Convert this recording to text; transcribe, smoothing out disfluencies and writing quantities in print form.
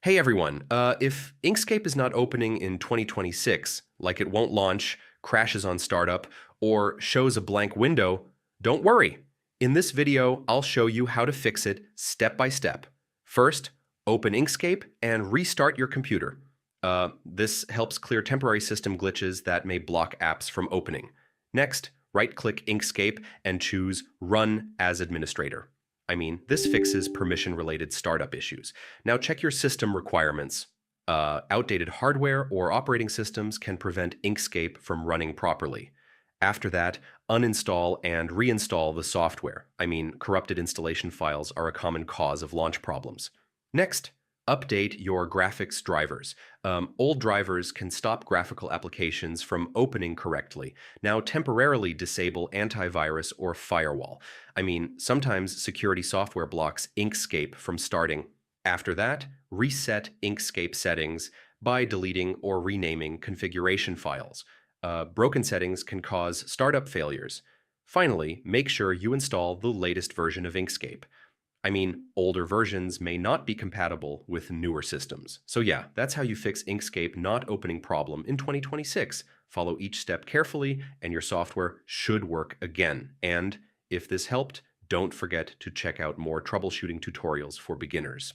Hey everyone, if Inkscape is not opening in 2026, like it won't launch, crashes on startup, or shows a blank window, don't worry. In this video, I'll show you how to fix it step by step. First, open Inkscape and restart your computer. This helps clear temporary system glitches that may block apps from opening. Next, right-click Inkscape and choose Run as Administrator. This fixes permission-related startup issues. Now check your system requirements. Outdated hardware or operating systems can prevent Inkscape from running properly. After that, uninstall and reinstall the software. Corrupted installation files are a common cause of launch problems. Next, update your graphics drivers. Old drivers can stop graphical applications from opening correctly. Now temporarily disable antivirus or firewall. Sometimes security software blocks Inkscape from starting. After that, reset Inkscape settings by deleting or renaming configuration files. Broken settings can cause startup failures. Finally, make sure you install the latest version of Inkscape. Older versions may not be compatible with newer systems. So yeah, that's how you fix Inkscape not opening problem in 2026. Follow each step carefully and your software should work again. And if this helped, don't forget to check out more troubleshooting tutorials for beginners.